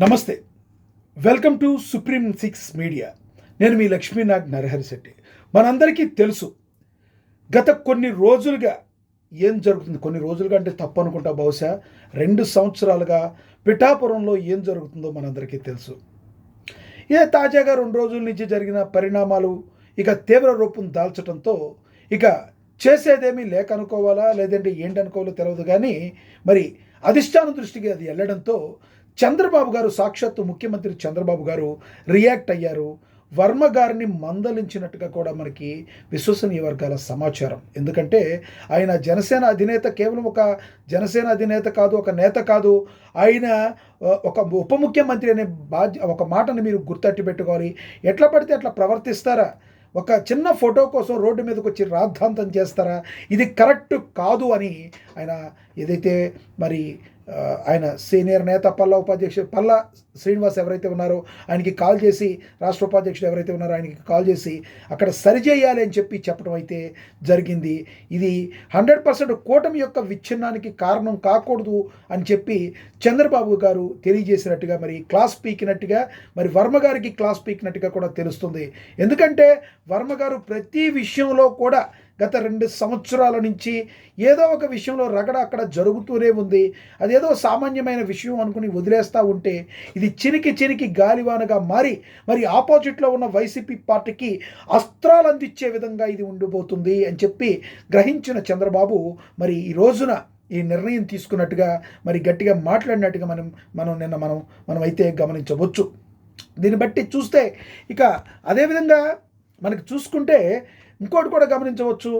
నమస్తే, welcome to supreme 6 media. నేను మీ లక్ష్మీనాగ్ నరహరిశెట్టి. మనందరికీ తెలుసు గత కొన్ని రోజులుగా ఏం జరుగుతుంది. కొన్ని రోజులుగా అంటే తప్పు అనుకుంటా, బహుశా 2 సంవత్సరాలుగా పిఠాపురంలో ఏం జరుగుతుందో మనందరికీ తెలుసు. తాజాగా 2 రోజుల నుంచి జరిగిన పరిణామాలు ఇక తీవ్ర రూపం దాల్చడంతో ఇక చేసేదేమీ లేక అనుకోవాలా, లేదంటే ఏంటనుకోవాలో తెలియదు. కానీ మరి అధిష్టానం దృష్టికి అది వెళ్ళడంతో చంద్రబాబు గారు, సాక్షాత్తు ముఖ్యమంత్రి చంద్రబాబు గారు రియాక్ట్ అయ్యారు. వర్మ గారిని మందలించినట్టుగా కూడా మనకి విశ్వసనీయ వర్గాల సమాచారం. ఎందుకంటే ఆయన జనసేన అధినేత, కేవలం ఒక జనసేన అధినేత కాదు, ఒక నేత కాదు, ఆయన ఒక ఉప ముఖ్యమంత్రి అనే ఒక మాటను మీరు గుర్తట్టి పెట్టుకోవాలి. ఎట్లా పడితే అట్లా ప్రవర్తిస్తారా? ఒక చిన్న ఫోటో కోసం రోడ్డు మీదకి వచ్చి రాద్ధాంతం చేస్తారా? ఇది కరెక్ట్ కాదు అని ఆయన ఏదైతే మరి ఆయన సీనియర్ నేత పల్లా శ్రీనివాస్ ఎవరైతే ఉన్నారో ఆయనకి కాల్ చేసి, రాష్ట్ర ఉపాధ్యక్షుడు ఎవరైతే ఉన్నారో ఆయనకి కాల్ చేసి అక్కడ సరిచేయాలి అని చెప్పడం అయితే జరిగింది. ఇది 100% కూటమి యొక్క విచ్ఛిన్నానికి కారణం కాకూడదు అని చెప్పి చంద్రబాబు గారు తెలియజేసినట్టుగా, మరి క్లాస్ పీకినట్టుగా, మరి వర్మ గారికి క్లాస్ పీకినట్టుగా కూడా తెలుస్తుంది. ఎందుకంటే వర్మ గారు ప్రతి విషయంలో కూడా గత 2 సంవత్సరాల నుంచి ఏదో ఒక విషయంలో రగడ అక్కడ జరుగుతూనే ఉంది. అదేదో సామాన్యమైన విషయం అనుకుని వదిలేస్తూ ఉంటే ఇది చినికి గాలివానగా మారి మరి ఆపోజిట్లో ఉన్న వైసీపీ పార్టీకి అస్త్రాలు అందించే విధంగా ఇది ఉండిపోతుంది అని చెప్పి గ్రహించిన చంద్రబాబు మరి ఈ రోజున ఈ నిర్ణయం తీసుకున్నట్టుగా, మరి గట్టిగా మాట్లాడినట్టుగా మనం అయితే గమనించవచ్చు. దీన్ని బట్టి చూస్తే ఇక అదేవిధంగా మనకి చూసుకుంటే ఇంకోటి కూడా గమనించవచ్చు.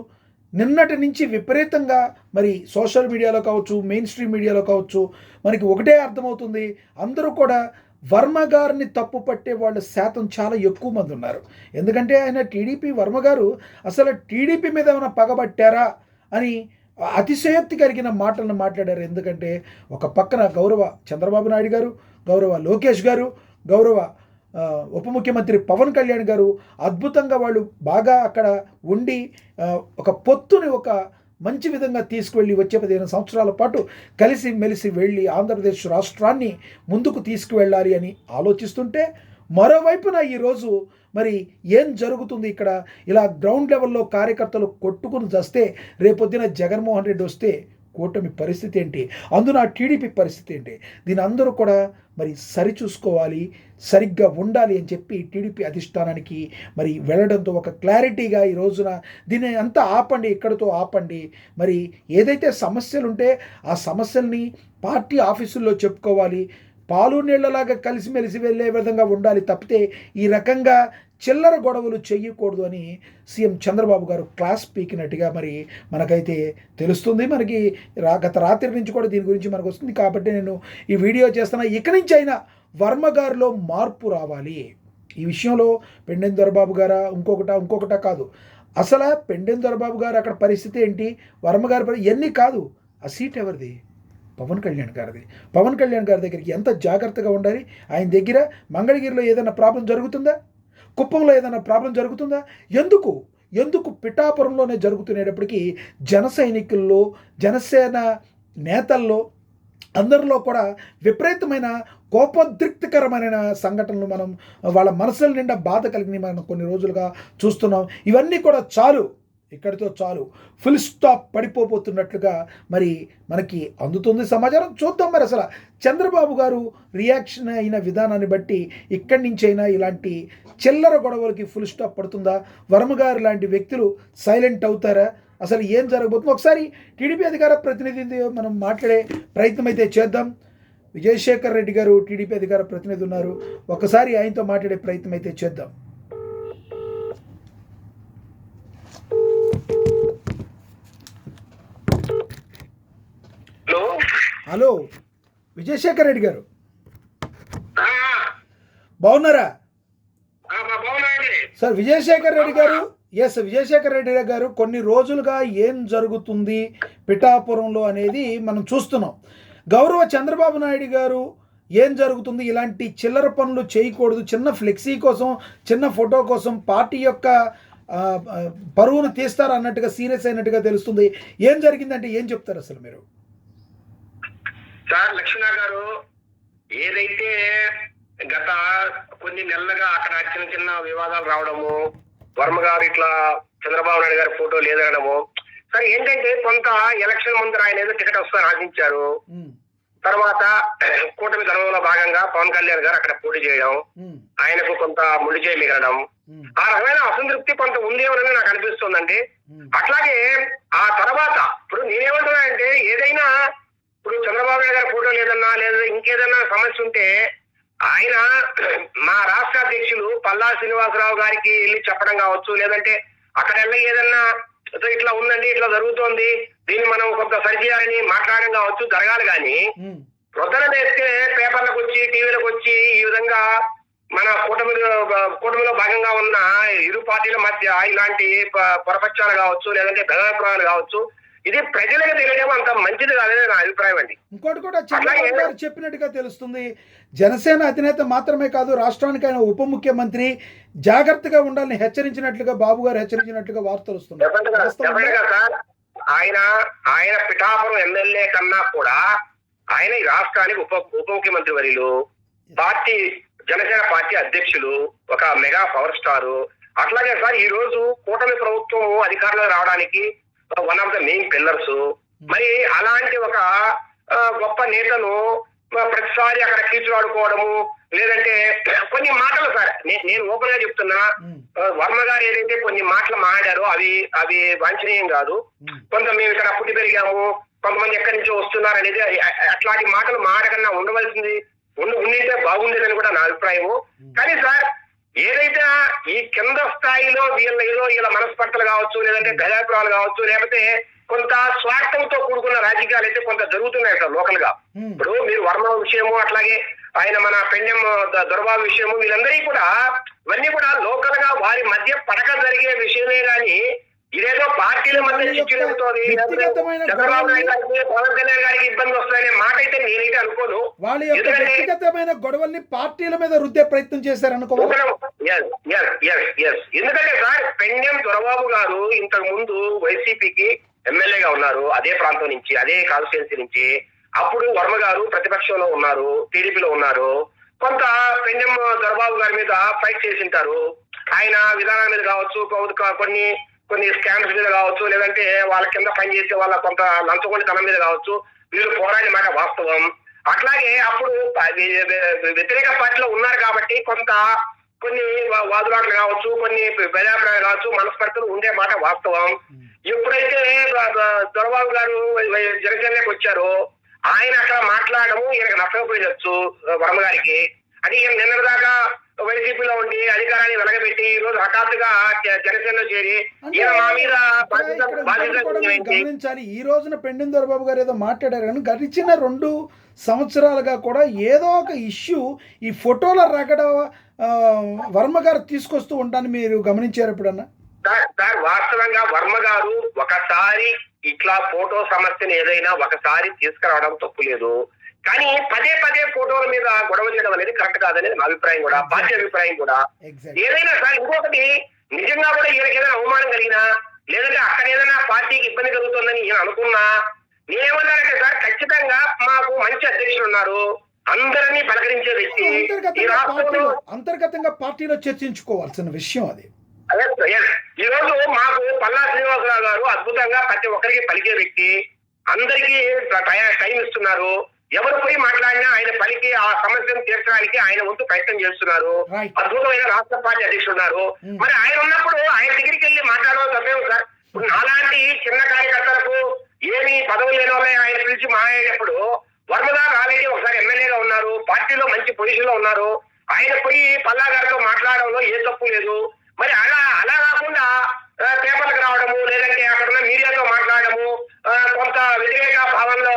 నిన్నటి నుంచి విపరీతంగా మరి సోషల్ మీడియాలో కావచ్చు, మెయిన్ స్ట్రీమ్ మీడియాలో కావచ్చు, మనకి ఒకటే అర్థమవుతుంది. అందరూ కూడా వర్మ గారిని తప్పు పట్టే వాళ్ళ శాతం చాలా ఎక్కువ మంది ఉన్నారు. ఎందుకంటే ఆయన వర్మ గారు అసలు టీడీపీ మీద ఏమైనా పగబట్టారా అని అతిశయోక్తి కలిగిన మాటలను మాట్లాడారు. ఎందుకంటే ఒక పక్కన గౌరవ చంద్రబాబు నాయుడు గారు, గౌరవ లోకేష్ గారు, గౌరవ ఉప ముఖ్యమంత్రి పవన్ కళ్యాణ్ గారు అద్భుతంగా వాళ్ళు బాగా అక్కడ ఉండి ఒక పొత్తుని ఒక మంచి విధంగా తీసుకువెళ్ళి వచ్చే 15 సంవత్సరాల పాటు కలిసి మెలిసి వెళ్ళి ఆంధ్రప్రదేశ్ రాష్ట్రాన్ని ముందుకు తీసుకువెళ్ళాలి అని ఆలోచిస్తుంటే, మరోవైపున ఈరోజు మరి ఏం జరుగుతుంది ఇక్కడ? ఇలా గ్రౌండ్ లెవెల్లో కార్యకర్తలు కొట్టుకుని వస్తే రేపొద్దున జగన్మోహన్ రెడ్డి వస్తే కూటమి పరిస్థితి ఏంటి? అందున టీడీపీ పరిస్థితి ఏంటి? దీని అందరూ కూడా మరి సరిచూసుకోవాలి, సరిగ్గా ఉండాలి అని చెప్పి టీడీపీ అధిష్టానానికి మరి వెళ్ళడంతో ఒక క్లారిటీగా ఈ రోజున దీన్ని అంతా ఆపండి, ఇక్కడితో ఆపండి. మరి ఏదైతే సమస్యలు ఉంటే ఆ సమస్యల్ని పార్టీ ఆఫీసుల్లో చెప్పుకోవాలి, పాలు నీళ్లలాగా కలిసిమెలిసి వెళ్ళే విధంగా ఉండాలి. తప్పితే ఈ రకంగా చిల్లర గొడవలు చేయకూడదు అని సీఎం చంద్రబాబు గారు క్లాస్ పీకినట్టుగా మరి మనకైతే తెలుస్తుంది. మనకి గత రాత్రి నుంచి కూడా దీని గురించి మనకు వస్తుంది. కాబట్టి నేను ఈ వీడియో చేస్తున్నా. ఇక నుంచి అయినా వర్మ గారిలో మార్పు రావాలి. ఈ విషయంలో పెండెం దొరబాబు గారా ఇంకొకటా కాదు. అసలు పెండెం దొరబాబు గారు అక్కడ పరిస్థితి ఏంటి, వర్మ గారి ఎన్ని కాదు, ఆ సీట్ ఎవరిది? పవన్ కళ్యాణ్ గారిది. పవన్ కళ్యాణ్ గారి దగ్గరికి ఎంత జాగ్రత్తగా ఉండాలి. ఆయన దగ్గర మంగళగిరిలో ఏదైనా ప్రాబ్లం జరుగుతుందా? కుప్పంలో ఏదైనా ప్రాబ్లం జరుగుతుందా? ఎందుకు పిఠాపురంలోనే జరుగుతునేటప్పటికీ జన సైనికుల్లో, జనసేన నేతల్లో అందరిలో కూడా విపరీతమైన కోపోద్రిక్తకరమైన సంఘటనలు మనం వాళ్ళ మనసుల నిండా బాధ కలిగిన మనం కొన్ని రోజులుగా చూస్తున్నాం. ఇవన్నీ కూడా చాలు, ఇక్కడితో చాలు, ఫుల్ స్టాప్ పడిపోతున్నట్లుగా మరి మనకి అందుతుంది సమాచారం. చూద్దాం మరి అసలు చంద్రబాబు గారు రియాక్షన్ అయిన విధానాన్ని బట్టి ఇక్కడి నుంచైనా ఇలాంటి చిల్లర గొడవలకి ఫుల్ స్టాప్ పడుతుందా? వర్మ గారు లాంటి వ్యక్తులు సైలెంట్ అవుతారా? అసలు ఏం జరగబోతుందో ఒకసారి టీడీపీ అధికార ప్రతినిధి మనం మాట్లాడే ప్రయత్నం అయితే చేద్దాం. విజయశేఖర్ రెడ్డి గారు టీడీపీ అధికార ప్రతినిధి ఉన్నారు. ఒకసారి ఆయనతో మాట్లాడే ప్రయత్నం అయితే చేద్దాం. హలో విజయశేఖర్ రెడ్డి గారు, బాగున్నారా సార్? విజయశేఖర్ రెడ్డి గారు కొన్ని రోజులుగా ఏం జరుగుతుంది పిఠాపురంలో అనేది మనం చూస్తున్నాం. గౌరవ చంద్రబాబు నాయుడు గారు ఏం జరుగుతుంది, ఇలాంటి చిల్లర పనులు చేయకూడదు, చిన్న ఫ్లెక్సీ కోసం, చిన్న ఫోటో కోసం పార్టీ యొక్క పరువును తీస్తారు అన్నట్టుగా సీరియస్ అయినట్టుగా తెలుస్తుంది. ఏం జరిగిందంటే ఏం చెప్తారు అసలు మీరు? సార్ లక్ష్మణ గారు, ఏదైతే గత కొన్ని నెలలుగా అక్కడ చిన్న చిన్న వివాదాలు రావడము, వర్మ గారు ఇట్లా చంద్రబాబు నాయుడు గారి ఫోటో లేదనడము, సరే ఏంటంటే కొంత ఎలక్షన్ ముందర ఆయన ఏదో టికెట్ వస్తుందని ఆశించారు. తర్వాత కూటమి ధర్మంలో భాగంగా పవన్ కళ్యాణ్ గారు అక్కడ పోటీ చేయడం, ఆయనకు కొంత ముడి చేయి మిగలడం, ఆ రకమైన అసంతృప్తి కొంత ఉందేమోనని నాకు అనిపిస్తుందండి. అట్లాగే ఆ తర్వాత ఇప్పుడు నేనేమంటున్నానంటే ఏదైనా ఇప్పుడు చంద్రబాబు నాయుడు గారి ఫోటో లేదన్నా లేదా ఇంకేదన్నా సమస్య ఉంటే ఆయన మా రాష్ట్ర అధ్యక్షులు పల్లా శ్రీనివాసరావు గారికి వెళ్ళి చెప్పడం కావచ్చు, లేదంటే అక్కడ వెళ్ళి ఏదన్నా ఇట్లా ఉందండి, ఇట్లా జరుగుతోంది, దీన్ని మనం కొంత సరిచేయాలని మాట్లాడడం కావచ్చు, జరగాలి. కానీ ప్రొద్దన వేస్తే పేపర్లకు వచ్చి టీవీలకు వచ్చి ఈ విధంగా మన కూటమిలో భాగంగా ఉన్న ఇరు పార్టీల మధ్య ఇలాంటి పొరపక్షాలు కావచ్చు, లేదంటే భేదాభిప్రాయాలు కావచ్చు, ఇది ప్రజలకు తెలియడం అంత మంచిది కాదని నా అభిప్రాయం అండి. ఇంకోటి కూడా చంద్రబాబు గారు చెప్పినట్టుగా తెలుస్తుంది, జనసేన అధినేత మాత్రమే కాదు రాష్ట్రానికి ఆయన ఉప ముఖ్యమంత్రి జాగ్రత్తగా ఉండాలని హెచ్చరించినట్లుగా బాబు గారు హెచ్చరించినట్లుగా వార్తలు వస్తున్నాయి. సార్ ఆయన పిఠాపురం ఎమ్మెల్యే కన్నా కూడా ఆయన ఈ రాష్ట్రానికి ఉప ముఖ్యమంత్రి వర్యులు, పార్టీ జనసేన పార్టీ అధ్యక్షులు, ఒక మెగా పవర్ స్టార్. అట్లాగే సార్ ఈ రోజు కూటమి ప్రభుత్వం అధికారంలో రావడానికి one of the main pillars. మరి అలాంటి ఒక గొప్ప నేతను ప్రతిసారి అక్కడ కీచులాడుకోవడము, లేదంటే కొన్ని మాటలు సార్ నేను ఓపెన్ గా చెప్తున్నా, వర్మ గారు ఏదైతే కొన్ని మాటలు మాట్లాడారో అవి వాంఛనీయం కాదు. కొంత మేము ఇక్కడ పుట్టి పెరిగాము, కొంతమంది ఎక్కడి నుంచో వస్తున్నారు అనేది అట్లాంటి మాటలు మాటకన్నా ఉండవలసింది ఉండింటే బాగుండేదని కూడా నా అభిప్రాయము. కానీ సార్ ఏదైతే ఈ కింద స్థాయిలో వీళ్ళ మనస్పర్ధలు కావచ్చు, లేదంటే భేదాభిప్రాయాలు కావచ్చు, లేకపోతే కొంత స్వార్థంతో కూడుకున్న రాజకీయాలు అయితే కొంత జరుగుతున్నాయి సార్ లోకల్ గా. ఇప్పుడు మీరు వర్మ విషయము, అట్లాగే ఆయన మన పెండెం దొరబాబు విషయము, వీళ్ళందరికీ కూడా ఇవన్నీ కూడా లోకల్ గా వారి మధ్య పడక జరిగే విషయమే గాని ఇదేదో పార్టీల మధ్య చిచ్చులవుతోంది, చంద్రబాబు నాయుడు గారికి పవన్ కళ్యాణ్ గారికి ఇబ్బంది వస్తాయనే మాట అయితే నేనైతే అనుకోను. వాళ్ళ యొక్క వ్యక్తిగతమైన గొడవల్ని పార్టీల మీద రుద్దే ప్రయత్నం చేశారనుకోవాలి. ఎందుకంటే సార్ పెండెం దొరబాబు గారు ఇంతకు ముందు వైసీపీకి ఎమ్మెల్యేగా ఉన్నారు, అదే ప్రాంతం నుంచి, అదే కాన్స్టిట్యున్సీ నుంచి. అప్పుడు వర్మ గారు ప్రతిపక్షంలో ఉన్నారు, టీడీపీలో ఉన్నారు. కొంత పెండెం దొరబాబు గారి మీద ఫైట్ చేసింటారు. ఆయన విధానాల మీద కావచ్చు, కొన్ని స్కామ్స్ మీద కావచ్చు, లేదంటే వాళ్ళ కింద పనిచేసే వాళ్ళ కొంత లంచగొండితనం మీద కావచ్చు, వీళ్ళు పోరాడిన మాట వాస్తవం. అట్లాగే అప్పుడు వ్యతిరేక పార్టీలో ఉన్నారు కాబట్టి కొన్ని వాదులాటలు కావచ్చు, కొన్ని భేదాభిప్రాయాలు కావచ్చు, మనస్పర్ధలు ఉండే మాట వాస్తవం. ఎప్పుడైతే దొరబాబు గారు జనసేనలోకి వచ్చారో ఆయన అక్కడ మాట్లాడము ఈయనకు నచ్చకపోయొచ్చు వర్మ గారికి. అది ఈయన నిన్న దాకా వైసీపీలో ఉండి అధికారాన్ని వెలగబెట్టి ఈ రోజు హఠాత్తుగా జనసేనలో చేరి ఈయన మా మీద గమనించాలి. ఈ రోజున పెండెం దొరబాబు గారు ఏదో మాట్లాడారు కానీ గడిచిన 2 సంవత్సరాలుగా కూడా ఏదో ఒక ఇష్యూ ఈ ఫోటోల రగడ వర్మ గారు తీసుకొస్తూ ఉంటాను మీరు గమనించారు ఎప్పుడన్నా? సార్ వాస్తవంగా వర్మ గారు ఒకసారి ఇట్లా ఫోటో సమస్యను ఏదైనా ఒకసారి తీసుకురావడం తప్పు లేదు. కానీ పదే ఫోటోల మీద గొడవ చేయడం అనేది కరెక్ట్ కాదనేది నా అభిప్రాయం కూడా, పార్టీ అభిప్రాయం కూడా. ఏదైనా సార్ ఇంకొకటి నిజంగా కూడా ఈయనకి ఏదైనా అవమానం కలిగినా, లేదంటే అక్కడ ఏదైనా పార్టీకి ఇబ్బంది కలుగుతుందని ఈయన అనుకున్నా, నేనేమన్నానంటే సార్ ఖచ్చితంగా మాకు మంచి అధ్యక్షులు ఉన్నారు, అందరినీ పలకరించే వ్యక్తి. అంతర్గతంగా పార్టీలో చర్చించుకోవాల్సిన విషయం అది. ఈ రోజు మాకు పల్లా శ్రీనివాసరావు గారు అద్భుతంగా ప్రతి ఒక్కరికి పలికే వ్యక్తి, అందరికీ టైం ఇస్తున్నారు. ఎవరు పోయి మాట్లాడినా ఆయన పలికి ఆ సమస్యను తీర్చడానికి ఆయన వంతు ప్రయత్నం చేస్తున్నారు. అద్భుతమైన రాష్ట్ర పార్టీ అధ్యక్షుడు ఉన్నారు. మరి ఆయన ఉన్నప్పుడు ఆయన దగ్గరికి వెళ్ళి మాట్లాడడం తప్పేమో సార్. అలాంటి చిన్న కార్యకర్తలకు ఏమి పదవులు లేని వాళ్ళే ఆయన పిలిచి మాట్లాడేటప్పుడు వర్మ గారు ఆల్రెడీ ఒకసారి ఎమ్మెల్యేగా ఉన్నారు, పార్టీలో మంచి పొజిషన్ లో ఉన్నారు. ఆయన పోయి పల్లా గారితో మాట్లాడడంలో ఏ తప్పు లేదు. మరి అలా కాకుండా పేపర్లకు రావడము, లేదంటే అక్కడ ఉన్న మీడియాతో మాట్లాడము, కొంత వ్యతిరేక భావంలో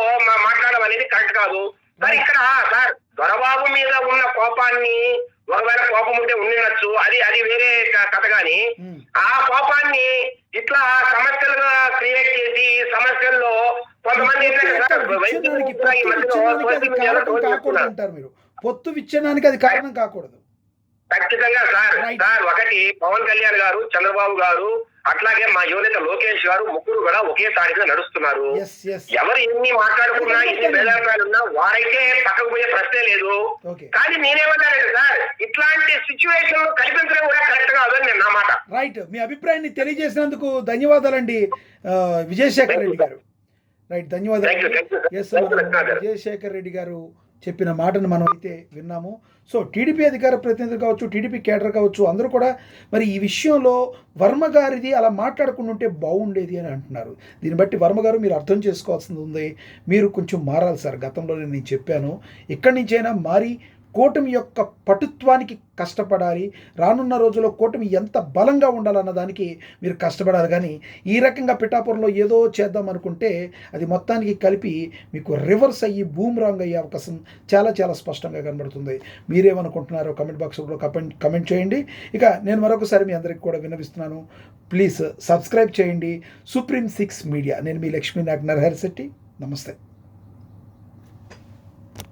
మాట్లాడడం అనేది కరెక్ట్ కాదు సార్. ఇక్కడ సార్ దొరబాబు మీద ఉన్న కోపాన్ని, ఒకవేళ కోపం ఉంటే ఉండవచ్చు, అది వేరే కథ. కానీ ఆ కోపాన్ని ఇట్లా సమస్యలుగా క్రియేట్ చేసి సమస్యల్లో కొంతమంది పొత్తు విచ్ఛేదానికి అది కారణం కాకూడదు. ఖచ్చితంగా సార్ ఒకటి పవన్ కళ్యాణ్ గారు, చంద్రబాబు గారు అట్లాగే మా యువనేత లోకేష్ గారు ముగ్గురు కూడా ఒకే తారీఖున నడుస్తున్నారు. ఎస్ ఎస్ ఎవరు ఎన్ని మాట్లాడుకున్నా ఎన్ని భేదాభిప్రాయాలున్నా వారైతే పక్కకు పోయే ప్రశ్నే లేదు. ఓకే కానీ నేనేమంటానంటే సార్, ఇట్లాంటి సిచ్యువేషన్ కల్పించడం కూడా కరెక్ట్ గా అదని నేను నా మాట. రైట్, మీ అభిప్రాయాన్ని తెలియజేసినందుకు ధన్యవాదాలండి విజయశేఖర్ రెడ్డి గారు. రైట్, ధన్యవాదాలు. ఎస్, విజయశేఖర్ రెడ్డి గారు చెప్పిన మాటను మనం అయితే విన్నాము. సో టీడీపీ అధికార ప్రతినిధులు కావచ్చు, టీడీపీ కేడర్ కావచ్చు, అందరూ కూడా మరి ఈ విషయంలో వర్మ గారిది అలా మాట్లాడకుండా ఉంటే బాగుండేది అని అంటున్నారు. దీన్ని బట్టి వర్మ గారు మీరు అర్థం చేసుకోవాల్సింది ఉంది, మీరు కొంచెం మారాలి సార్. గతంలో నేను చెప్పాను, ఇక్కడి నుంచైనా మారి కూటమి యొక్క పటుత్వానికి కష్టపడాలి. రానున్న రోజుల్లో కూటమి ఎంత బలంగా ఉండాలన్న దానికి మీరు కష్టపడాలి. కానీ ఈ రకంగా పిఠాపురంలో ఏదో చేద్దాం అనుకుంటే అది మొత్తానికి కలిపి మీకు రివర్స్ అయ్యి బూమ్రాంగ్ అయ్యే అవకాశం చాలా చాలా స్పష్టంగా కనబడుతుంది. మీరేమనుకుంటున్నారో కమెంట్ బాక్స్లో కమెంట్ చేయండి. ఇక నేను మరొకసారి మీ అందరికీ కూడా విన్నవిస్తున్నాను, ప్లీజ్ సబ్స్క్రైబ్ చేయండి సుప్రీం 6 మీడియా. నేను మీ లక్ష్మీనాగ్ నరహరి శెట్టి. నమస్తే.